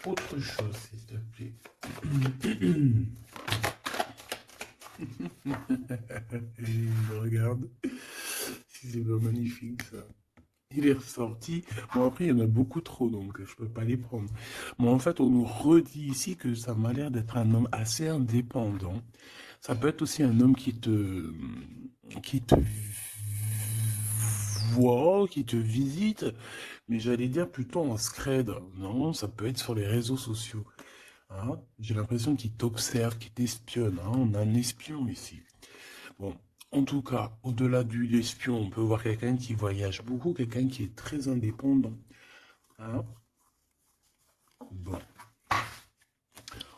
autre chose, s'il te plaît. Je regarde. C'est pas magnifique, ça. Il est ressorti. Bon, après, il y en a beaucoup trop, donc je peux pas les prendre. Mais en fait, on nous redit ici que ça m'a l'air d'être un homme assez indépendant. Ça peut être aussi un homme qui te voit, qui te visite, mais j'allais dire plutôt en scred. Non, ça peut être sur les réseaux sociaux. Hein. J'ai l'impression qu'il t'observe, qu'il t'espionne. Hein. On a un espion ici. Bon, en tout cas, au-delà du espion, on peut voir quelqu'un qui voyage beaucoup, quelqu'un qui est très indépendant. Hein. Bon,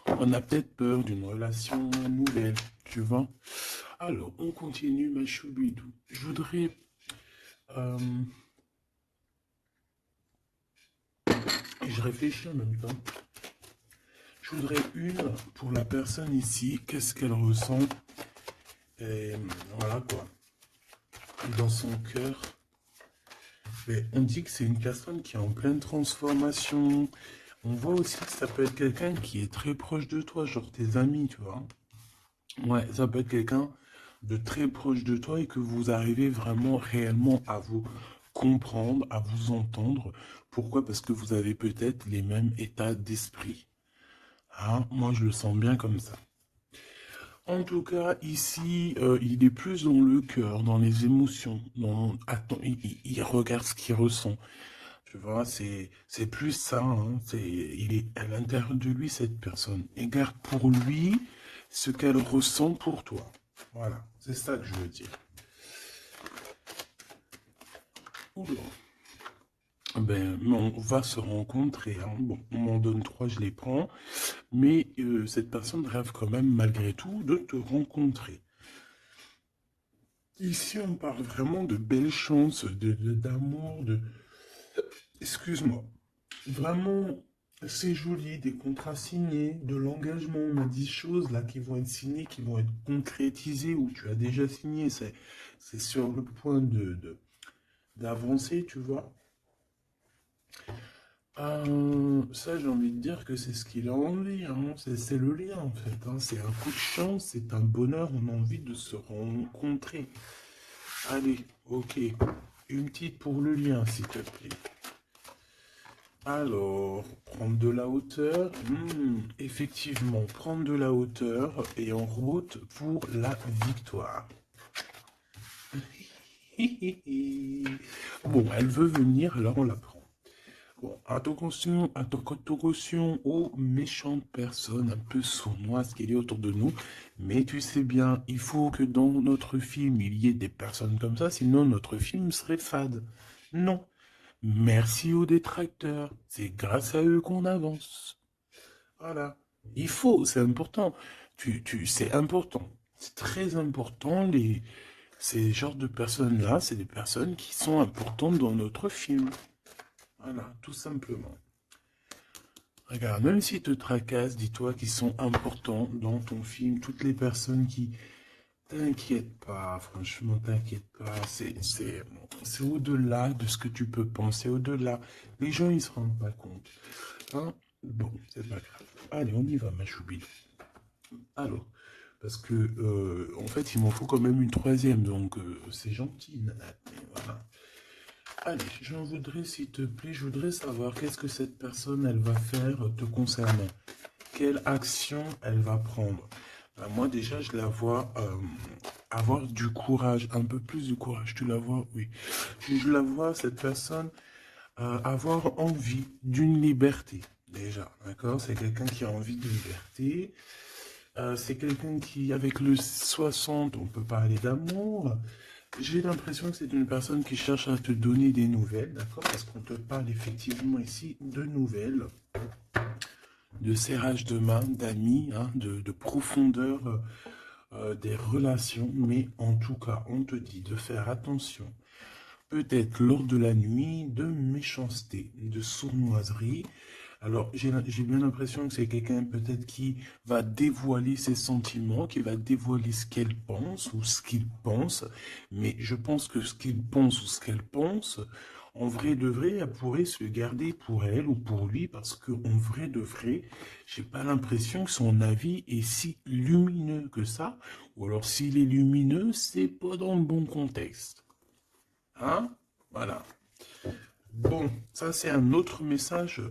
on a peut-être peur d'une relation nouvelle, tu vois. Alors, on continue, ma choubidou. Je voudrais... euh, je réfléchis en même temps. Je voudrais une pour la personne ici. Qu'est-ce qu'elle ressent? Et voilà quoi. Dans son cœur. Mais on dit que c'est une personne qui est en pleine transformation. On voit aussi que ça peut être quelqu'un qui est très proche de toi, genre tes amis, tu vois. Ouais, ça peut être quelqu'un de très proche de toi et que vous arrivez vraiment réellement à vous comprendre, à vous entendre. Pourquoi? Parce que vous avez peut-être les mêmes états d'esprit. Hein, moi, je le sens bien comme ça. En tout cas, ici, il est plus dans le cœur, dans les émotions. Attends, il regarde ce qu'il ressent. Tu vois, c'est plus ça. Hein, il est à l'intérieur de lui, cette personne. Et garde pour lui ce qu'elle ressent pour toi. Voilà, c'est ça que je veux dire. Oula. Ben, on va se rencontrer. Hein. Bon, on m'en donne trois, je les prends. Mais cette personne rêve quand même, malgré tout, de te rencontrer. Ici, on parle vraiment de belles chances, d'amour, de... Excuse-moi. Vraiment, c'est joli, des contrats signés, de l'engagement. On a 10 choses là qui vont être signées, qui vont être concrétisées, ou tu as déjà signé. C'est sur le point d'avancer, tu vois. Ça, j'ai envie de dire que c'est ce qu'il a envie. Hein. C'est le lien, en fait. Hein. C'est un coup de chance, c'est un bonheur. On a envie de se rencontrer. Allez, ok. Une petite pour le lien, s'il te plaît. Alors, prendre de la hauteur. Effectivement, prendre de la hauteur et en route pour la victoire. Bon, elle veut venir, alors on la prend. Bon, attention aux méchantes personnes un peu sournoises qu'il y a autour de nous. Mais tu sais bien, il faut que dans notre film, il y ait des personnes comme ça, sinon notre film serait fade. Non. Merci aux détracteurs. C'est grâce à eux qu'on avance. Voilà. Il faut, c'est important. C'est important. C'est très important. Ces genres de personnes-là, c'est des personnes qui sont importantes dans notre film. Voilà, tout simplement. Regarde, même s'ils te tracassent, dis-toi qu'ils sont importants dans ton film. Toutes les personnes qui... T'inquiète pas, franchement, t'inquiète pas. C'est au-delà de ce que tu peux penser, au-delà. Les gens, ils se rendent pas compte. Hein? Bon, c'est pas grave. Allez, on y va, ma choubine. Alors, parce que, en fait, il m'en faut quand même une troisième, donc c'est gentil, nana. Voilà. Allez, j'en voudrais, s'il te plaît, je voudrais savoir qu'est-ce que cette personne, elle va faire te concernant. Quelle action elle va prendre. Moi, déjà, je la vois avoir du courage, un peu plus de courage. Tu la vois, oui. Je la vois, cette personne, avoir envie d'une liberté, déjà. D'accord? C'est quelqu'un qui a envie de liberté. C'est quelqu'un qui, avec le 60, on peut parler d'amour. J'ai l'impression que c'est une personne qui cherche à te donner des nouvelles, d'accord? Parce qu'on te parle effectivement ici de nouvelles, de serrage de main, d'amis, hein, de profondeur des relations. Mais en tout cas, on te dit de faire attention. Peut-être lors de la nuit, de méchanceté, de sournoiserie. Alors, j'ai bien l'impression que c'est quelqu'un peut-être qui va dévoiler ses sentiments, qui va dévoiler ce qu'elle pense ou ce qu'il pense. Mais je pense que ce qu'il pense ou ce qu'elle pense, en vrai de vrai, elle pourrait se le garder pour elle ou pour lui parce qu'en vrai de vrai, j'ai pas l'impression que son avis est si lumineux que ça. Ou alors s'il est lumineux, c'est pas dans le bon contexte. Hein? Voilà. Bon, ça c'est un autre message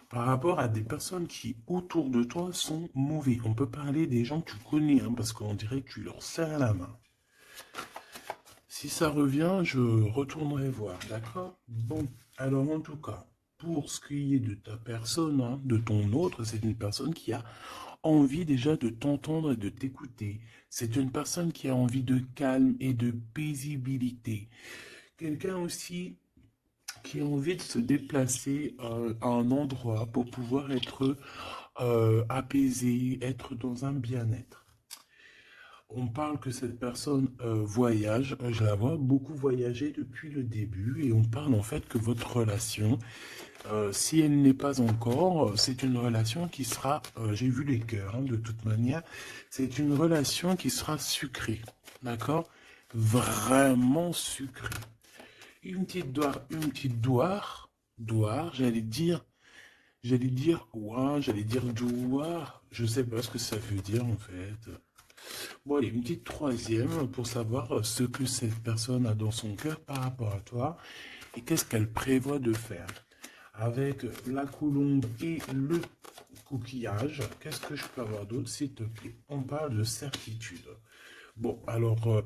par rapport à des personnes qui autour de toi sont mauvais. On peut parler des gens que tu connais, hein, parce qu'on dirait que tu leur serres la main. Si ça revient, je retournerai voir, d'accord? Bon, alors en tout cas, pour ce qui est de ta personne, hein, de ton autre, c'est une personne qui a envie déjà de t'entendre et de t'écouter. C'est une personne qui a envie de calme et de paisibilité. Quelqu'un aussi qui a envie de se déplacer à un endroit pour pouvoir être apaisé, être dans un bien-être. On parle que cette personne voyage, je la vois beaucoup voyager depuis le début et on parle en fait que votre relation, si elle n'est pas encore, c'est une relation qui sera, j'ai vu les cœurs hein, de toute manière, c'est une relation qui sera sucrée, d'accord? Vraiment sucrée. Une petite doire, ouah, j'allais dire douar, je sais pas ce que ça veut dire en fait. Bon, allez, une petite troisième pour savoir ce que cette personne a dans son cœur par rapport à toi et qu'est-ce qu'elle prévoit de faire. Avec la colombe et le coquillage, qu'est-ce que je peux avoir d'autre, s'il te plaît? On parle de certitude. Bon, alors,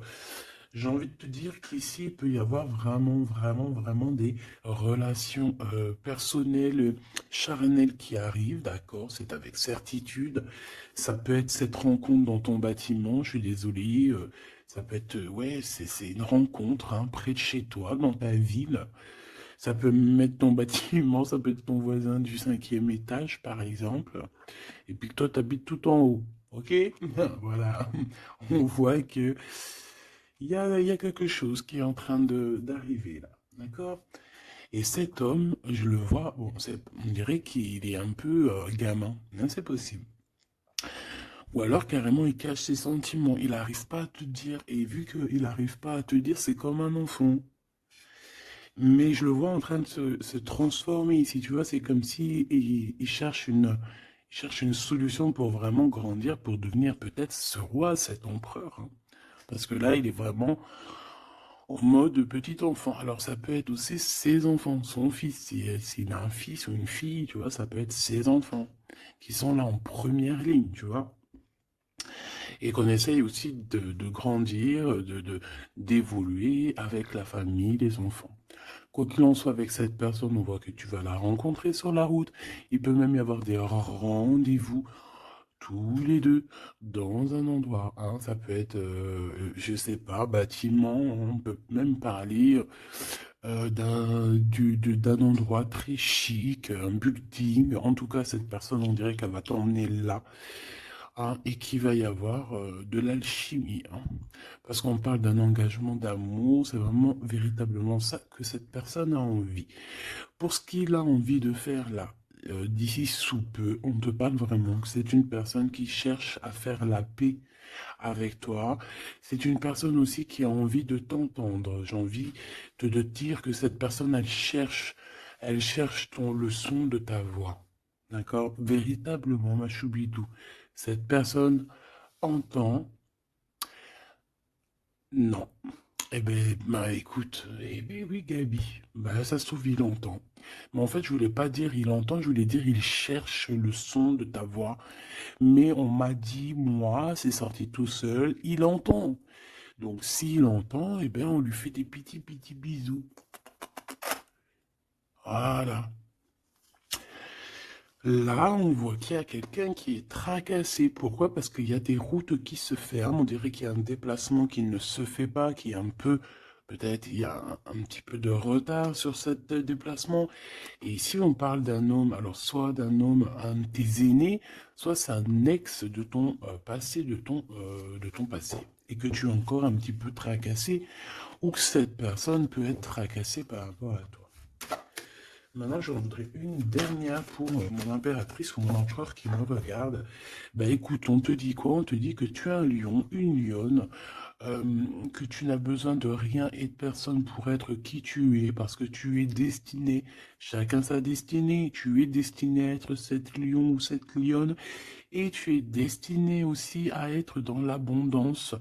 j'ai envie de te dire qu'ici, il peut y avoir vraiment des relations personnelles, charnelles qui arrivent, d'accord? C'est avec certitude. Ça peut être cette rencontre dans ton bâtiment, je suis désolé. Ça peut être, ouais, c'est une rencontre hein, près de chez toi, dans ta ville. Ça peut mettre ton bâtiment, ça peut être ton voisin du 5e étage, par exemple. Et puis que toi, tu habites tout en haut. Ok? Voilà. On voit que il y a quelque chose qui est en train d'arriver là. D'accord? Et cet homme, je le vois, bon, on dirait qu'il est un peu gamin. Non, c'est possible. Ou alors carrément il cache ses sentiments. Il n'arrive pas à te dire. Et vu qu'il n'arrive pas à te dire, c'est comme un enfant. Mais je le vois en train de se transformer ici. Tu vois, c'est comme si il cherche une solution pour vraiment grandir, pour devenir peut-être ce roi, cet empereur. Hein. Parce que là, il est vraiment en mode petit enfant. Alors ça peut être aussi ses enfants, son fils. S'il a un fils ou une fille, tu vois, ça peut être ses enfants qui sont là en première ligne, tu vois. Et qu'on essaye aussi de grandir, d'évoluer avec la famille, les enfants. Quoi qu'il en soit avec cette personne, on voit que tu vas la rencontrer sur la route. Il peut même y avoir des rendez-vous tous les deux dans un endroit. Hein. Ça peut être, je sais pas, bâtiment. On peut même parler d'un endroit très chic, un building. En tout cas, cette personne, on dirait qu'elle va t'emmener là. Hein, et qu'il va y avoir de l'alchimie. Hein. Parce qu'on parle d'un engagement d'amour, c'est vraiment véritablement ça que cette personne a envie. Pour ce qu'il a envie de faire là, d'ici sous peu, on te parle vraiment que c'est une personne qui cherche à faire la paix avec toi. C'est une personne aussi qui a envie de t'entendre. J'ai envie de te dire que cette personne, elle cherche le son de ta voix. D'accord? Véritablement, ma choubidou. Cette personne entend. Non. Eh ben, bah écoute, eh ben oui, Gabi. Bah ça se trouve, il entend. Mais en fait, je voulais pas dire il entend, je voulais dire il cherche le son de ta voix. Mais on m'a dit, moi, c'est sorti tout seul, il entend. Donc s'il entend, eh ben on lui fait des petits bisous. Voilà. Là, on voit qu'il y a quelqu'un qui est tracassé. Pourquoi? Parce qu'il y a des routes qui se ferment. On dirait qu'il y a un déplacement qui ne se fait pas, qui est un peu, peut-être, il y a un petit peu de retard sur ce déplacement. Et ici, on parle d'un homme, alors soit d'un homme, un de tes aînés, soit c'est un ex de ton passé, de ton passé. Et que tu es encore un petit peu tracassé, ou que cette personne peut être tracassée par rapport à toi. Maintenant, je voudrais une dernière pour mon impératrice ou mon empereur qui me regarde. Bah écoute, on te dit quoi? On te dit que tu es un lion, une lionne, euh, que tu n'as besoin de rien et de personne pour être qui tu es, parce que tu es destiné, chacun sa destinée, tu es destiné à être cette lion ou cette lionne, et tu es destiné aussi à être dans l'abondance.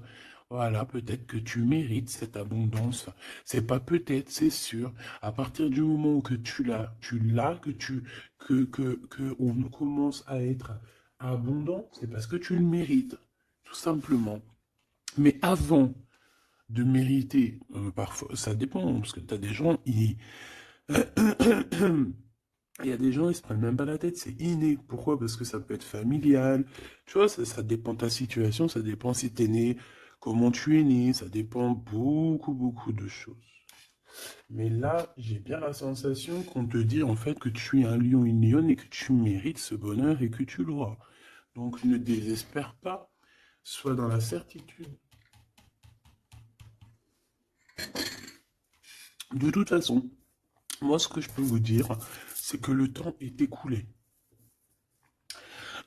Voilà, peut-être que tu mérites cette abondance. C'est pas peut-être, c'est sûr. À partir du moment où que tu l'as, que on commence à être abondant, c'est parce que tu le mérites, tout simplement. Mais avant de mériter, parfois, ça dépend, parce que tu as des gens, il y a des gens, ils se prennent même pas la tête, c'est inné. Pourquoi? Parce que ça peut être familial. Tu vois, ça dépend de ta situation, ça dépend si t'es né, comment tu es né, ça dépend beaucoup, beaucoup de choses. Mais là, j'ai bien la sensation qu'on te dit en fait que tu es un lion, une lionne et que tu mérites ce bonheur et que tu l'auras. Donc ne désespère pas, sois dans la certitude. De toute façon, moi ce que je peux vous dire, c'est que le temps est écoulé.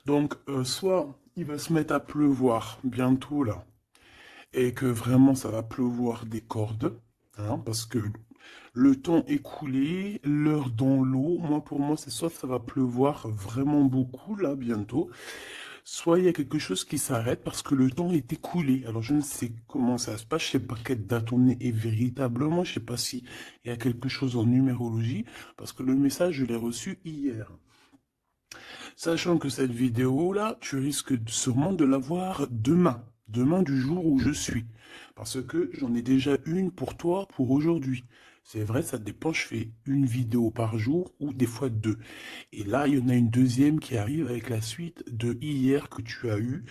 Donc, soit il va se mettre à pleuvoir bientôt là, et que vraiment ça va pleuvoir des cordes, hein, parce que le temps écoulé, l'heure dans l'eau, moi pour moi c'est soit ça va pleuvoir vraiment beaucoup là bientôt, soit il y a quelque chose qui s'arrête parce que le temps est écoulé. Alors je ne sais comment ça se passe, je sais pas quelle date on est et véritablement, je sais pas si il y a quelque chose en numérologie, parce que le message je l'ai reçu hier. Sachant que cette vidéo-là, tu risques sûrement de la voir demain. Demain du jour où je suis. Parce que j'en ai déjà une pour toi pour aujourd'hui. C'est vrai, ça dépend, je fais une vidéo par jour ou des fois deux. Et là, il y en a une deuxième qui arrive avec la suite de hier que tu as eu.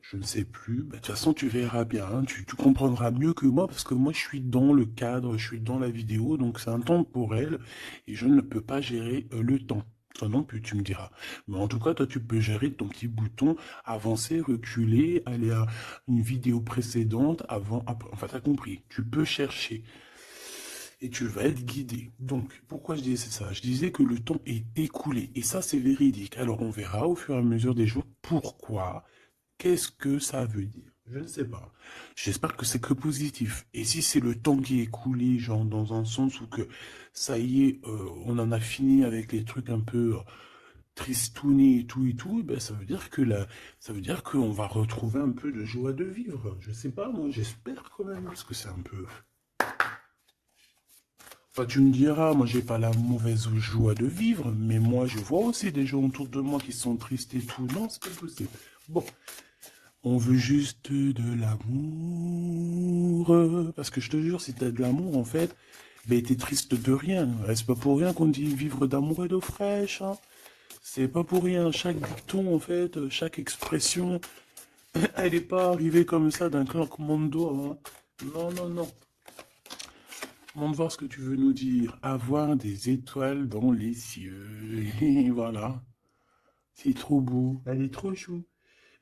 Je ne sais plus. Bah, de toute façon, tu verras bien. Hein. Tu comprendras mieux que moi parce que moi, je suis dans le cadre, je suis dans la vidéo. Donc, c'est un temps pour elle et je ne peux pas gérer le temps. Toi non plus, tu me diras. Mais en tout cas, toi, tu peux gérer ton petit bouton, avancer, reculer, aller à une vidéo précédente, avant, après. Enfin, t'as compris. Tu peux chercher et tu vas être guidé. Donc, pourquoi je disais ça? Je disais que le temps est écoulé et ça, c'est véridique. Alors, on verra au fur et à mesure des jours pourquoi. Qu'est-ce que ça veut dire? Je ne sais pas. J'espère que c'est que positif. Et si c'est le temps qui est écoulé, genre dans un sens où que ça y est, on en a fini avec les trucs un peu tristounés et tout, eh ben ça veut dire que là, ça veut dire qu'on va retrouver un peu de joie de vivre. Je sais pas, moi j'espère quand même, parce que c'est un peu. Enfin, tu me diras, moi j'ai pas la mauvaise joie de vivre, mais moi je vois aussi des gens autour de moi qui sont tristes et tout. Non, c'est pas possible. Bon, on veut juste de l'amour. Parce que je te jure, si t'as de l'amour, en fait, ben t'es triste de rien. C'est pas pour rien qu'on dit vivre d'amour et d'eau fraîche. Hein. C'est pas pour rien. Chaque dicton, en fait, chaque expression, elle est pas arrivée comme ça d'un claquement de doigts. Hein. Non, non, non. Montre voir ce que tu veux nous dire. Avoir des étoiles dans les cieux. Et voilà. C'est trop beau. Elle est trop chou.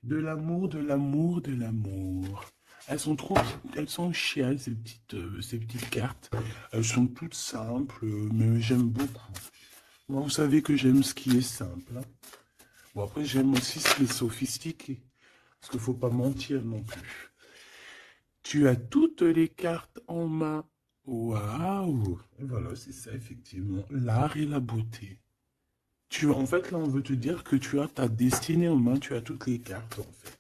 De l'amour, de l'amour, de l'amour. Elles sont trop, elles sont chiales, ces petites cartes. Elles sont toutes simples, mais j'aime beaucoup. Moi, vous savez que j'aime ce qui est simple. Hein. Bon, après, j'aime aussi ce qui est sophistiqué. Parce qu'il ne faut pas mentir non plus. Tu as toutes les cartes en main. Waouh! Et voilà, c'est ça, effectivement. L'art et la beauté. En fait, là, on veut te dire que tu as ta destinée en main, tu as toutes les cartes, en fait.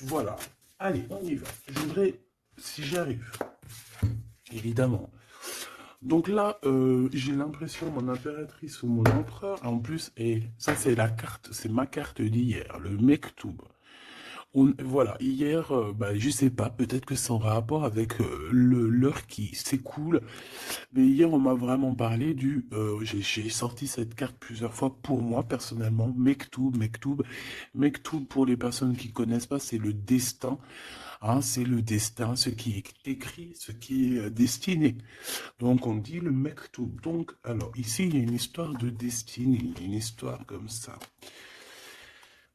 Voilà. Allez, on y va. Je voudrais, si j'y arrive, évidemment. Donc là, j'ai l'impression, mon impératrice ou mon empereur, en plus, et ça c'est la carte, c'est ma carte d'hier, le Mektoub. Voilà, hier, bah, je sais pas, peut-être que c'est en rapport avec l'heure qui s'écoule, mais hier on m'a vraiment parlé j'ai sorti cette carte plusieurs fois pour moi personnellement, Mektoub, Mektoub, Mektoub pour les personnes qui connaissent pas, c'est le destin, hein, c'est le destin, ce qui est écrit, ce qui est destiné. Donc on dit le Mektoub. Donc, alors ici il y a une histoire de destinée, une histoire comme ça.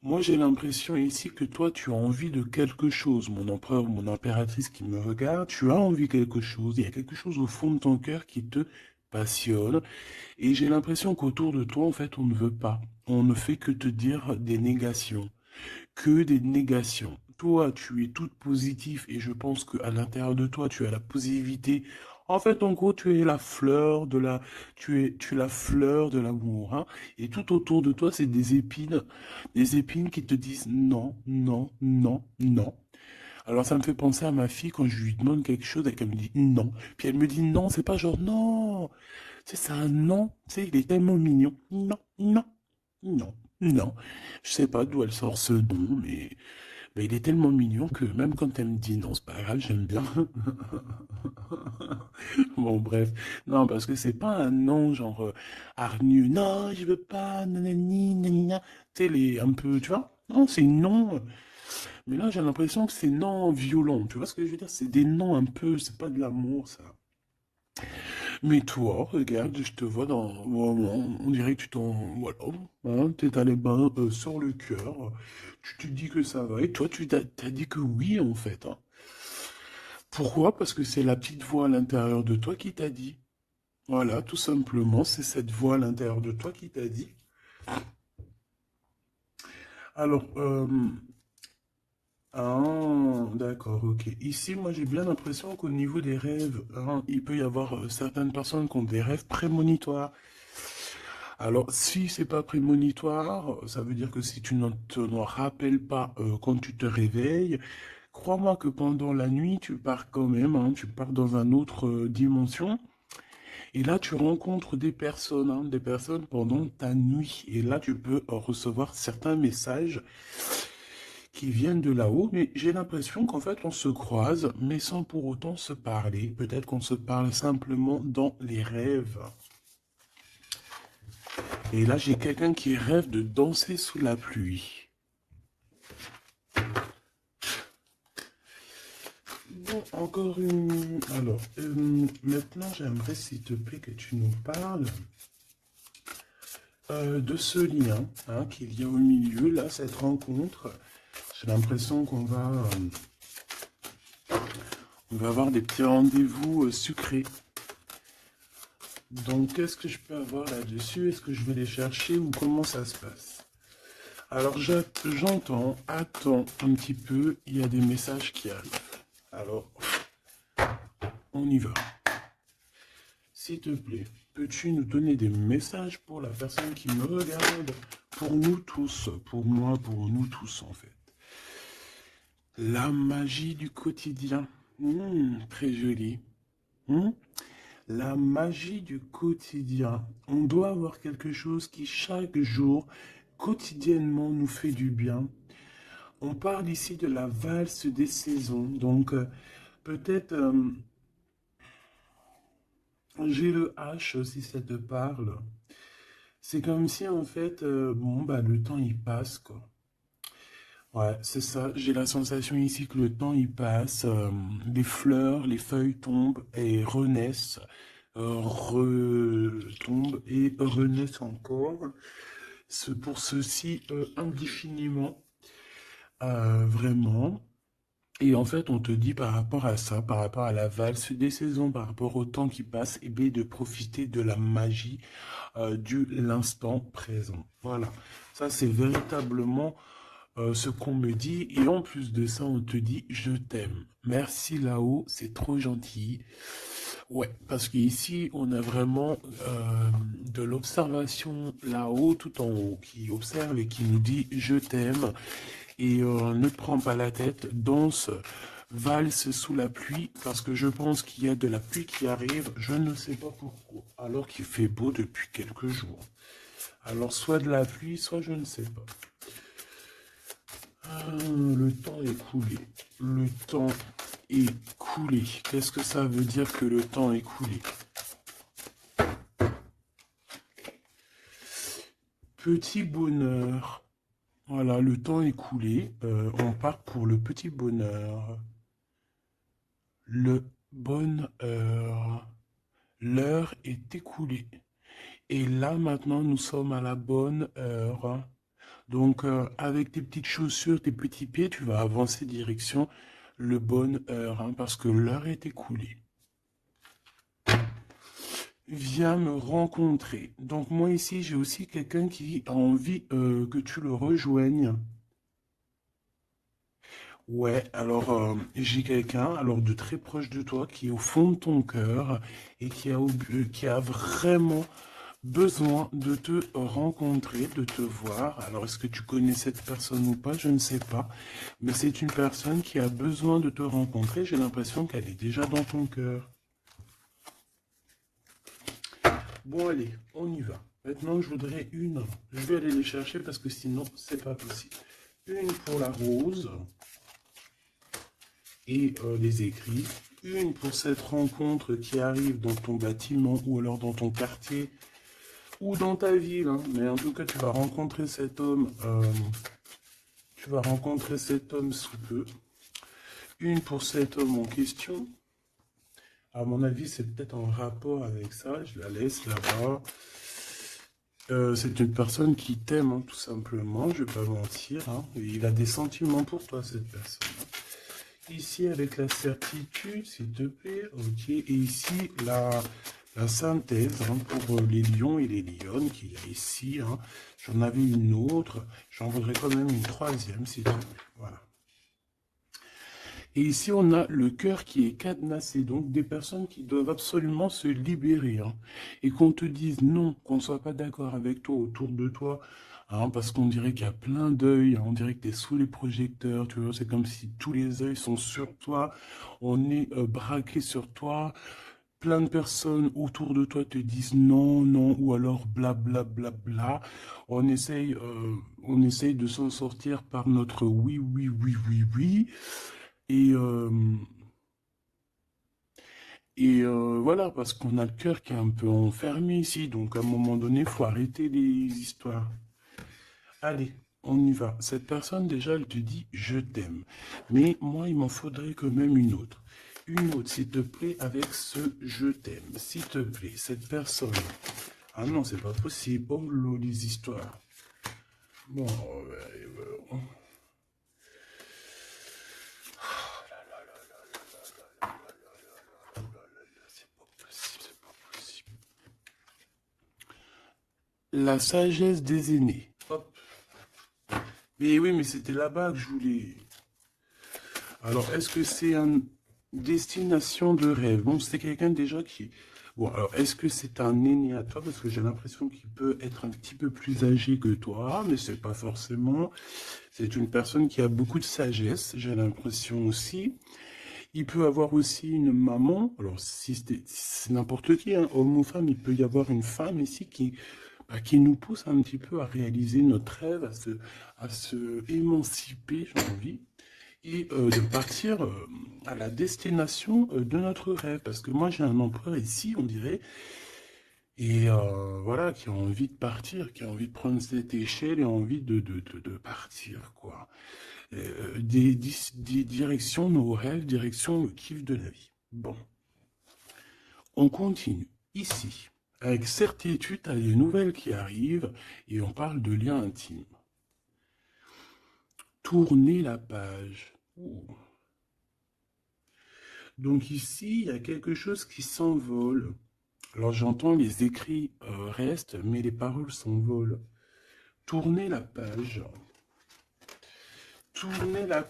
Moi, j'ai l'impression ici que toi, tu as envie de quelque chose, mon empereur, mon impératrice qui me regarde, tu as envie de quelque chose, il y a quelque chose au fond de ton cœur qui te passionne. Et j'ai l'impression qu'autour de toi, en fait, on ne veut pas. On ne fait que te dire des négations. Que des négations. Toi, tu es toute positive et je pense qu'à l'intérieur de toi, tu as la positivité. En fait, en gros, tu es la fleur de la, tu es la fleur de l'amour, hein. Et tout autour de toi, c'est des épines qui te disent non, non, non, non. Alors ça me fait penser à ma fille quand je lui demande quelque chose et qu'elle me dit non. Puis elle me dit non, c'est pas genre non. C'est un non, tu sais, il est tellement mignon. Non, non, non, non. Je sais pas d'où elle sort ce nom, mais il est tellement mignon que même quand elle me dit non, c'est pas grave, j'aime bien. Bon, bref. Non, parce que c'est pas un non genre hargneux. Non, je veux pas, nanani, nanina. Tu sais, les un peu, tu vois? Non, c'est non. Mais là, j'ai l'impression que c'est non violent. Tu vois ce que je veux dire? C'est des noms un peu, c'est pas de l'amour, ça. Mais toi, regarde, je te vois dans... Vraiment, on dirait que tu t'en... Voilà, hein, t'es allé ben sur le cœur. Tu te dis que ça va. Et toi, t'as dit que oui, en fait, hein. Pourquoi? Parce que c'est la petite voix à l'intérieur de toi qui t'a dit. Voilà, tout simplement, c'est cette voix à l'intérieur de toi qui t'a dit. Alors, ah, d'accord, ok. Ici, moi, j'ai bien l'impression qu'au niveau des rêves, hein, il peut y avoir certaines personnes qui ont des rêves prémonitoires. Alors, si c'est pas prémonitoire, ça veut dire que si tu ne te rappelles pas quand tu te réveilles, crois-moi que pendant la nuit, tu pars quand même, hein, tu pars dans une autre dimension. Et là, tu rencontres des personnes, hein, des personnes pendant ta nuit. Et là, tu peux recevoir certains messages qui viennent de là-haut. Mais j'ai l'impression qu'en fait, on se croise, mais sans pour autant se parler. Peut-être qu'on se parle simplement dans les rêves. Et là, j'ai quelqu'un qui rêve de danser sous la pluie. Bon, encore une... Alors, maintenant, j'aimerais, s'il te plaît, que tu nous parles de ce lien hein, qu'il y a au milieu, là, cette rencontre. J'ai l'impression on va avoir des petits rendez-vous sucrés. Donc, qu'est-ce que je peux avoir là-dessus? Est-ce que je vais les chercher ou comment ça se passe? Alors, j'entends, attends un petit peu, il y a des messages qui arrivent. Alors, on y va. S'il te plaît, peux-tu nous donner des messages pour la personne qui me regarde? Pour nous tous, pour moi, pour nous tous en fait. La magie du quotidien. Très joli. Hmm. La magie du quotidien. On doit avoir quelque chose qui chaque jour, quotidiennement, nous fait du bien. On parle ici de la valse des saisons. Donc, peut-être, j'ai le H si ça te parle. C'est comme si, en fait, bon, bah, le temps, il passe, quoi. Ouais, c'est ça. J'ai la sensation ici que le temps, il passe. Les fleurs, les feuilles tombent et renaissent. Retombent et renaissent encore. Pour ceci, indéfiniment. Vraiment. Et en fait, on te dit par rapport à ça, par rapport à la valse des saisons, par rapport au temps qui passe, et bien de profiter de la magie du l'instant présent. Voilà. Ça, c'est véritablement ce qu'on me dit. Et en plus de ça, on te dit je t'aime. Merci là-haut, c'est trop gentil. Ouais, parce qu'ici, on a vraiment de l'observation là-haut, tout en haut, qui observe et qui nous dit je t'aime. Et ne te prends pas la tête, danse, valse sous la pluie, parce que je pense qu'il y a de la pluie qui arrive, je ne sais pas pourquoi, alors qu'il fait beau depuis quelques jours. Alors soit de la pluie, soit je ne sais pas. Le temps est coulé. Le temps est coulé. Qu'est-ce que ça veut dire que le temps est coulé? Petit bonheur. Voilà, le temps est coulé. On part pour le petit bonheur. Le bonheur. L'heure est écoulée. Et là, maintenant, nous sommes à la bonne heure. Donc, avec tes petites chaussures, tes petits pieds, tu vas avancer direction le bonne heure, hein, parce que l'heure est écoulée. viens me rencontrer. Donc moi ici, j'ai aussi quelqu'un qui a envie que tu le rejoignes. Ouais, alors j'ai quelqu'un alors de très proche de toi qui est au fond de ton cœur et qui a vraiment besoin de te rencontrer, de te voir. Alors est-ce que tu connais cette personne ou pas? Je ne sais pas. Mais c'est une personne qui a besoin de te rencontrer. J'ai l'impression qu'elle est déjà dans ton cœur. Bon, allez, on y va. Maintenant, je voudrais une. Je vais aller les chercher parce que sinon, c'est pas possible. Une pour la rose et les écrits. Une pour cette rencontre qui arrive dans ton bâtiment ou alors dans ton quartier ou dans ta ville. Hein. Mais en tout cas, tu vas rencontrer cet homme. Tu vas rencontrer cet homme sous peu. Une pour cet homme en question. À mon avis, c'est peut-être en rapport avec ça. Je la laisse là-bas. C'est une personne qui t'aime, hein, tout simplement. Je vais pas mentir. Hein. Il a des sentiments pour toi, cette personne. Ici, avec la certitude, s'il te plaît. Ok. Et ici, la synthèse hein, pour les lions et les lionnes qu'il y a ici. Hein. J'en avais une autre. J'en voudrais quand même une troisième, s'il te plaît. Voilà. Et ici, on a le cœur qui est cadenassé, donc des personnes qui doivent absolument se libérer. Hein, et qu'on te dise non, qu'on ne soit pas d'accord avec toi autour de toi, hein, parce qu'on dirait qu'il y a plein d'œils, hein, on dirait que tu es sous les projecteurs, tu vois, c'est comme si tous les œils sont sur toi, on est braqué sur toi, plein de personnes autour de toi te disent non, non, ou alors bla bla bla bla. On essaye de s'en sortir par notre oui, oui, oui, oui, oui. Et, euh, voilà, parce qu'on a le cœur qui est un peu enfermé ici. Donc, à un moment donné, il faut arrêter les histoires. Allez, on y va. Cette personne, déjà, elle te dit je t'aime. Mais moi, il m'en faudrait quand même une autre. Une autre, s'il te plaît, avec ce je t'aime. S'il te plaît, cette personne. Ah non, c'est pas possible. Oh, là, les histoires. Bon, c'est pas possible, c'est pas possible. La sagesse des aînés. Hop. Mais oui, mais c'était là-bas que je voulais. Alors, est-ce que c'est une destination de rêve? Bon, c'est quelqu'un déjà qui... Bon, alors, est-ce que c'est un aîné à toi? Parce que j'ai l'impression qu'il peut être un petit peu plus âgé que toi, mais c'est pas forcément. C'est une personne qui a beaucoup de sagesse, j'ai l'impression aussi. Il peut avoir aussi une maman. Alors, si c'est n'importe qui, hein, homme ou femme, il peut y avoir une femme ici qui nous pousse un petit peu à réaliser notre rêve, à se émanciper, j'ai envie et de partir à la destination de notre rêve. Parce que moi, j'ai un empereur ici, on dirait, et voilà, qui a envie de partir, qui a envie de prendre cette échelle et envie de partir, quoi. Des directions, nos rêves, direction le kiff de la vie. Bon, on continue. Ici, avec certitude, tu as des nouvelles qui arrivent et on parle de liens intimes. Tourner la page. Ouh. Donc ici, il y a quelque chose qui s'envole. Alors j'entends les écrits restent, mais les paroles s'envolent. Tournez la page. Tournez la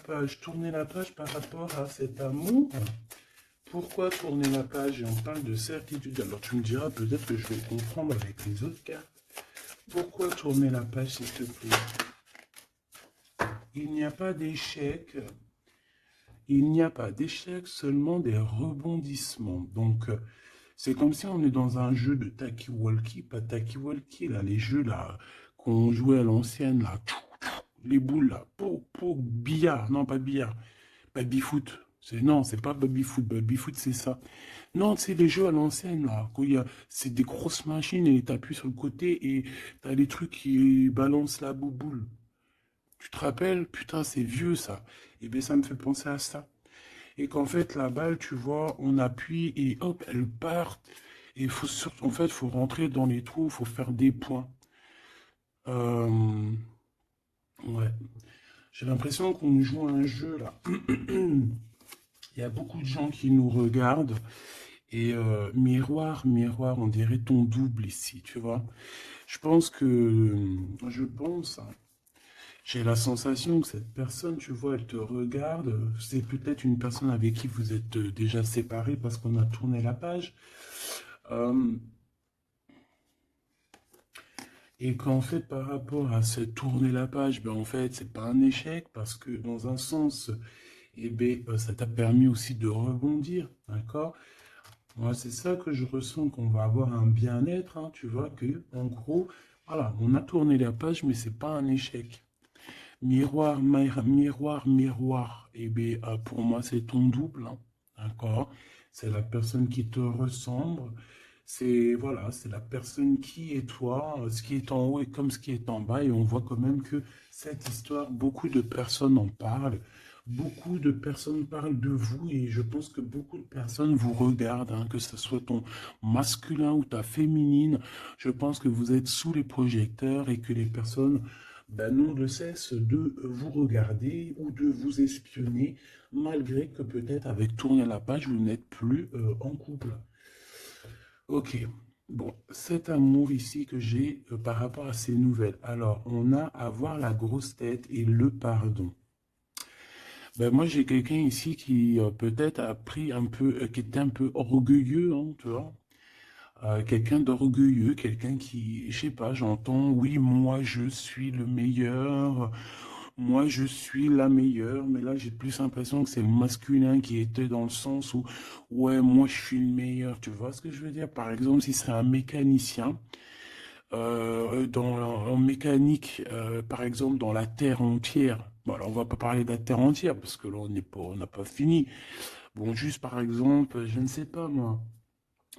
page par rapport à cet amour. Pourquoi tourner la page? Et on parle de certitude. Alors tu me diras peut-être que je vais comprendre avec les autres cartes. Pourquoi tourner la page, s'il te plaît? Il n'y a pas d'échec. Il n'y a pas d'échec, seulement des rebondissements. Donc, c'est comme si on est dans un jeu de Taki-Walkie, pas Taki-Walkie, là, les jeux là qu'on jouait à l'ancienne, là, les boules là, pour billard, non pas billard, baby-foot. Non, c'est pas baby-foot, baby-foot c'est ça. Non, c'est les jeux à l'ancienne là, c'est des grosses machines et t'appuies sur le côté et t'as les trucs qui balancent la bouboule. Tu te rappelles? Putain, c'est vieux ça. Et bien ça me fait penser à ça. Et qu'en fait, la balle, tu vois, on appuie et hop, elle part. Et en fait, faut rentrer dans les trous, faut faire des points. Euh, ouais. J'ai l'impression qu'on joue à un jeu là. Il y a beaucoup de gens qui nous regardent Et miroir, miroir, on dirait ton double ici, tu vois. Je pense, hein, j'ai la sensation que cette personne, tu vois, elle te regarde. C'est peut-être une personne avec qui vous êtes déjà séparés parce qu'on a tourné la page. Euh, et qu'en fait, par rapport à cette tourner la page, ben en fait, c'est pas un échec parce que dans un sens, eh ben, ça t'a permis aussi de rebondir, d'accord? Moi, c'est ça que je ressens, qu'on va avoir un bien-être, hein, tu vois, que, en gros, voilà, on a tourné la page, mais c'est pas un échec. Miroir, miroir, miroir. Eh bien, pour moi, c'est ton double, hein, d'accord? C'est la personne qui te ressemble. C'est, voilà, c'est la personne qui est toi, ce qui est en haut et comme ce qui est en bas. Et on voit quand même que cette histoire, beaucoup de personnes en parlent. Beaucoup de personnes parlent de vous et je pense que beaucoup de personnes vous regardent, hein, que ce soit ton masculin ou ta féminine. Je pense que vous êtes sous les projecteurs et que les personnes ben, n'ont de cesse de vous regarder ou de vous espionner, malgré que peut-être avec tourner la page, vous n'êtes plus en couple. Ok. Bon, cet amour ici que j'ai par rapport à ces nouvelles. Alors, on a à voir la grosse tête et le pardon. Ben, moi, j'ai quelqu'un ici qui peut-être a pris un peu, qui était un peu orgueilleux, hein, tu vois. Quelqu'un d'orgueilleux, quelqu'un qui, je sais pas, j'entends, oui, moi, je suis le meilleur, moi, je suis la meilleure, mais là, j'ai plus l'impression que c'est le masculin qui était dans le sens où, ouais, moi, je suis le meilleur, tu vois ce que je veux dire? Par exemple, si c'est un mécanicien, en mécanique, par exemple, dans la Terre entière, bon, alors on va pas parler de la Terre entière, parce que là, on n'a pas fini. Bon, juste par exemple, je ne sais pas moi,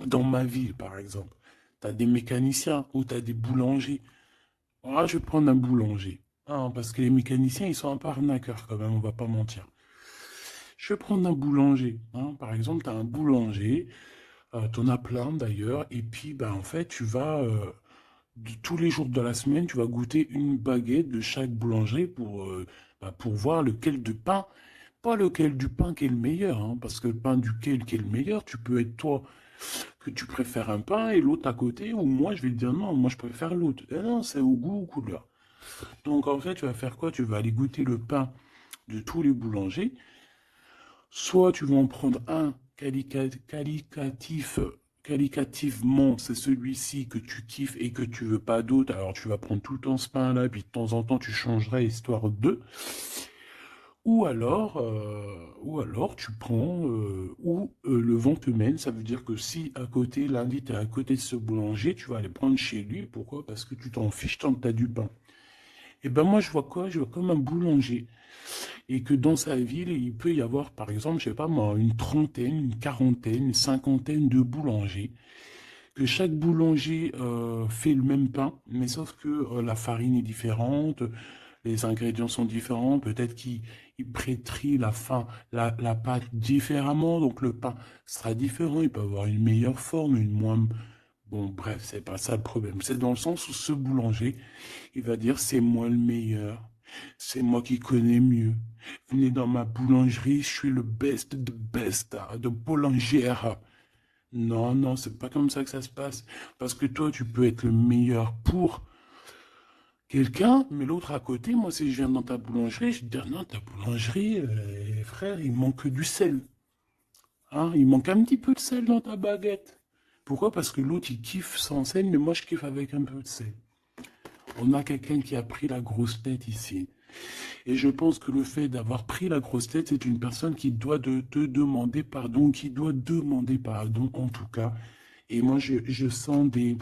dans ma ville, par exemple, tu as des mécaniciens ou tu as des boulangers. Ah, je vais prendre un boulanger. Ah, parce que les mécaniciens, ils sont un peu arnaqueurs quand même, on va pas mentir. Je vais prendre un boulanger, hein. Par exemple, tu as un boulanger, tu en as plein d'ailleurs, et puis ben, en fait, tu vas, tous les jours de la semaine, tu vas goûter une baguette de chaque boulangerie pour voir lequel de pain, pas lequel du pain qui est le meilleur, hein, parce que le pain duquel qui est le meilleur, tu peux être toi, que tu préfères un pain et l'autre à côté, ou moi, je vais te dire non, moi, je préfère l'autre. Et non, c'est au goût, aux couleurs. Donc en fait, tu vas faire quoi? Tu vas aller goûter le pain de tous les boulangers. Soit tu vas en prendre un qualitativement, c'est celui-ci que tu kiffes et que tu veux pas d'autre. Alors tu vas prendre tout le temps ce pain-là, puis de temps en temps tu changeras histoire de. Ou alors tu prends le vent te mène. Ça veut dire que si à côté, lundi, tu es à côté de ce boulanger, tu vas aller prendre chez lui. Pourquoi? Parce que tu t'en fiches tant que tu as du pain. Et ben moi je vois quoi? Je vois comme un boulanger et que dans sa ville, il peut y avoir, par exemple, je sais pas moi, une trentaine, une quarantaine, une cinquantaine de boulangers, que chaque boulanger fait le même pain, mais sauf que la farine est différente, les ingrédients sont différents, peut-être qu'il pétrit la pâte différemment, donc le pain sera différent, il peut avoir une meilleure forme, une moins... Bon, bref, c'est pas ça le problème. C'est dans le sens où ce boulanger, il va dire c'est moi le meilleur. C'est moi qui connais mieux. Venez dans ma boulangerie, je suis le best de best, hein, de boulangère. Non, non, c'est pas comme ça que ça se passe. Parce que toi, tu peux être le meilleur pour quelqu'un, mais l'autre à côté, moi, si je viens dans ta boulangerie, je te dis, non, ta boulangerie, frère, il manque du sel. Hein, il manque un petit peu de sel dans ta baguette. Pourquoi? Parce que l'autre, il kiffe sans sel, mais moi, je kiffe avec un peu de sel. On a quelqu'un qui a pris la grosse tête ici. Et je pense que le fait d'avoir pris la grosse tête, c'est une personne qui doit te demander pardon, qui doit demander pardon en tout cas. Et moi, je sens des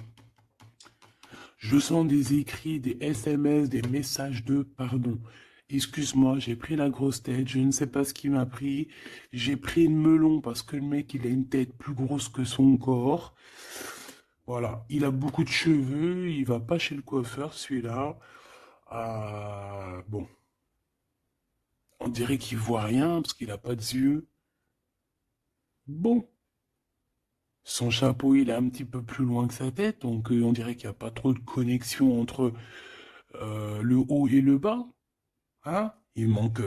écrits, des SMS, des messages de pardon. Excuse-moi, j'ai pris la grosse tête, je ne sais pas ce qui m'a pris. J'ai pris le melon parce que le mec, il a une tête plus grosse que son corps. Voilà, il a beaucoup de cheveux, il va pas chez le coiffeur, celui-là. Bon, on dirait qu'il voit rien parce qu'il n'a pas de yeux. Bon, son chapeau, il est un petit peu plus loin que sa tête, donc on dirait qu'il n'y a pas trop de connexion entre le haut et le bas. Hein? Il manque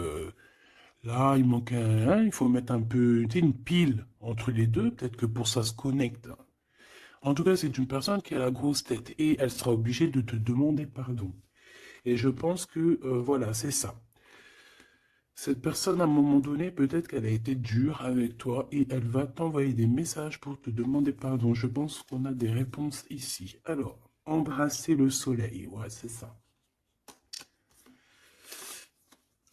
Là, il manque il faut mettre un peu, tu sais, une pile entre les deux, peut-être que pour ça se connecte. En tout cas, c'est une personne qui a la grosse tête et elle sera obligée de te demander pardon. Et je pense que, voilà, c'est ça. Cette personne, à un moment donné, peut-être qu'elle a été dure avec toi et elle va t'envoyer des messages pour te demander pardon. Je pense qu'on a des réponses ici. Alors, embrasser le soleil, ouais, c'est ça.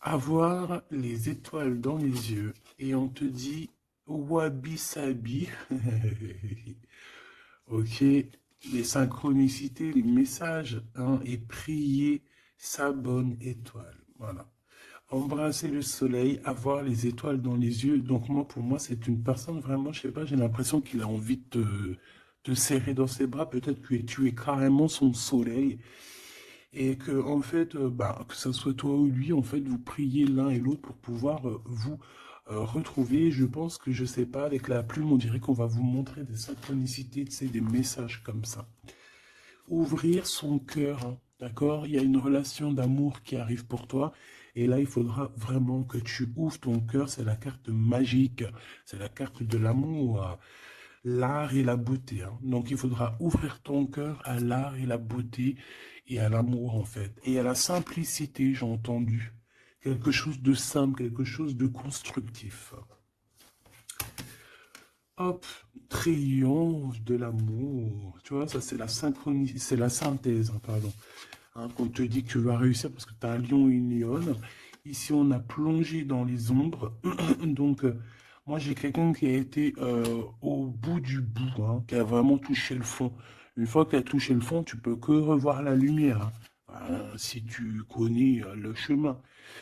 Avoir les étoiles dans les yeux et on te dit wabi sabi. Ok, les synchronicités, les messages, hein, et prier sa bonne étoile. Voilà. Embrasser le soleil, avoir les étoiles dans les yeux. Donc moi, pour moi, c'est une personne vraiment, je sais pas, j'ai l'impression qu'il a envie de te serrer dans ses bras. Peut-être que tu es carrément son soleil. Et que, en fait, bah, que ce soit toi ou lui, en fait, vous priez l'un et l'autre pour pouvoir vous retrouver. Je pense que, je sais pas, avec la plume, on dirait qu'on va vous montrer des synchronicités, tu sais, des messages comme ça. Ouvrir son cœur, hein, d'accord? Il y a une relation d'amour qui arrive pour toi. Et là, il faudra vraiment que tu ouvres ton cœur. C'est la carte magique. C'est la carte de l'amour, l'art et la beauté, hein. Donc, il faudra ouvrir ton cœur à l'art et la beauté et à l'amour, en fait. Et à la simplicité, j'ai entendu. Quelque chose de simple, quelque chose de constructif. Hop, triomphe de l'amour. Tu vois, ça, c'est la synchronie, c'est la synthèse, hein, pardon. Hein, qu'on te dit que tu vas réussir parce que tu as un lion et une lionne. Ici, on a plongé dans les ombres. Donc, moi, j'ai quelqu'un qui a été au bout du bout, hein, qui a vraiment touché le fond. Une fois qu'il a touché le fond, tu peux que revoir la lumière, hein. Si tu connais le chemin,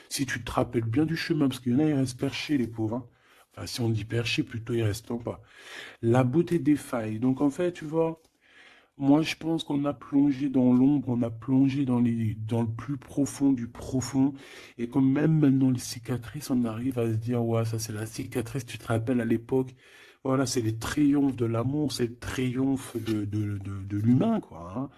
si tu te rappelles bien du chemin, parce qu'il y en a, ils restent perchés, les pauvres, hein. Enfin, si on dit perchés, plutôt, ils restent en bas. La beauté des failles. Donc, en fait, tu vois, moi, je pense qu'on a plongé dans l'ombre, on a plongé dans le plus profond du profond. Et comme même maintenant les cicatrices, on arrive à se dire, ouais, ça c'est la cicatrice, tu te rappelles à l'époque. Voilà, c'est les triomphes de l'amour, c'est le triomphe de l'humain, quoi, hein.